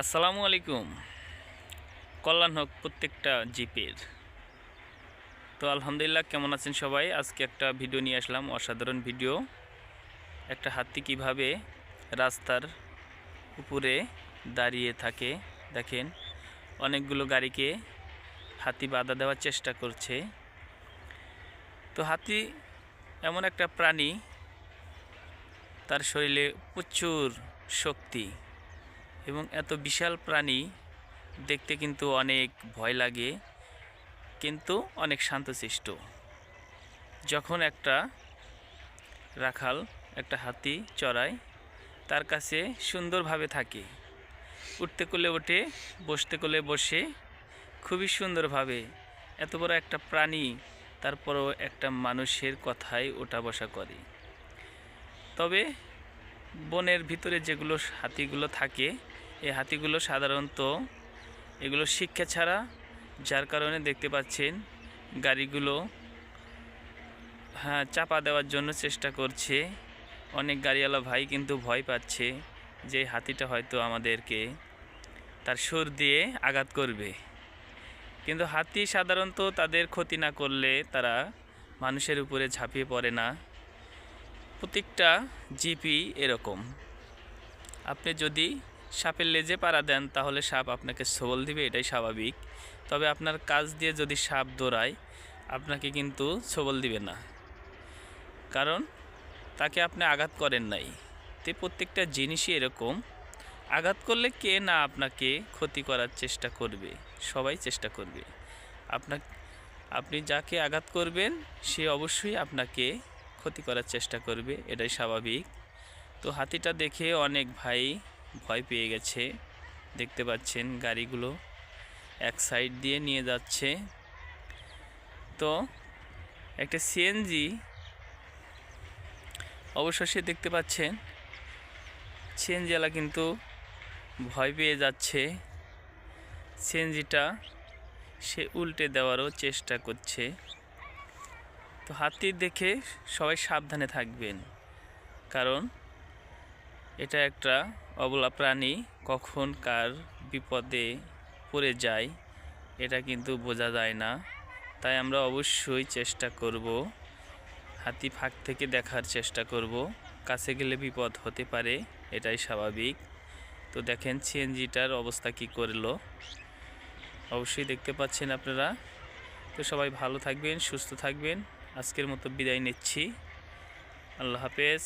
আসসালামু আলাইকুম। কল্যাণ হোক প্রত্যেকটা জিপের। তো আলহামদুলিল্লাহ, কেমন আছেন সবাই? আজকে একটা ভিডিও নিয়ে আসলাম, অসাধারণ ভিডিও। একটা হাতি কিভাবে রাস্তার উপরে দাঁড়িয়ে থাকে দেখেন। অনেকগুলো গাড়িকে হাতি বাধা দেওয়ার চেষ্টা করছে। তো হাতি এমন একটা প্রাণী, তার শরীরে প্রচুর শক্তি এবং এত বিশাল প্রাণী দেখতে কিন্তু অনেক ভয় লাগে, কিন্তু অনেক শান্তশিষ্ট। যখন একটা রাখাল একটা হাতি চড়ায়, তার কাছে সুন্দরভাবে থাকে, উঠতে কোলে ওঠে, বসতে কোলে বসে, খুবই সুন্দরভাবে। এত বড় একটা প্রাণী, তারপরও একটা মানুষের কথায় ওঠা বসা করে। তবে বনের ভিতরে যেগুলো হাতিগুলো থাকে, এই হাতিগুলো সাধারণত এগুলো শিক্ষা ছাড়া, যার কারণে দেখতে পাচ্ছেন গাড়িগুলো চাপা দেওয়ার জন্য চেষ্টা করছে। অনেক গাড়িওয়ালা ভাই কিন্তু ভয় পাচ্ছে যে হাতিটা হয়তো আমাদেরকে তার সুর দিয়ে আঘাত করবে। কিন্তু হাতি সাধারণত তাদের ক্ষতি না করলে তারা মানুষের উপরে ঝাঁপিয়ে পড়ে না। প্রত্যেকটা জিপই এরকম। আপনি যদি সাপের লেজে পাড়া দেন, তাহলে সাপ আপনাকে সবল দিবে, এটাই স্বাভাবিক। তবে আপনার কাজ দিয়ে যদি সাপ দৌড়ায়, আপনাকে কিন্তু সবল দিবে না, কারণ তাকে আপনি আঘাত করেন নাই। তো প্রত্যেকটা জিনিসই এরকম, আঘাত করলে কে না আপনাকে ক্ষতি করার চেষ্টা করবে, সবাই চেষ্টা করবে। আপনি যাকে আঘাত করবেন সে অবশ্যই আপনাকে ক্ষতি করার চেষ্টা করবে, এটাই স্বাভাবিক। তো হাতিটা দেখে অনেক ভাই ভয় পেয়ে গেছে। দেখতে পাচ্ছেন গাড়িগুলো এক সাইড দিয়ে নিয়ে যাচ্ছে। তো একটা সিএনজি অবশেষে দেখতে পাচ্ছেন, সিএনজিওয়ালা কিন্তু ভয় পেয়ে যাচ্ছে। সিএনজিটা সে উল্টে দেওয়ারও চেষ্টা করছে। তো হাতি দেখে সবাই সাবধানে থাকবেন, কারণ এটা একটা অবলা প্রাণী, কখন কার বিপদে পড়ে যায় এটা কিন্তু বোঝা যায় না। তাই আমরা অবশ্যই চেষ্টা করব, হাতি ফাঁক থেকে দেখার চেষ্টা করব। কাছে গেলে বিপদ হতে পারে, এটাই স্বাভাবিক। তো দেখেন সিএনজিটার অবস্থা কি করলো, অবশ্যই দেখতে পাচ্ছেন আপনারা। তো সবাই ভালো থাকবেন, সুস্থ থাকবেন। আজকের মতো বিদায় নিচ্ছি। আল্লাহ হাফেজ।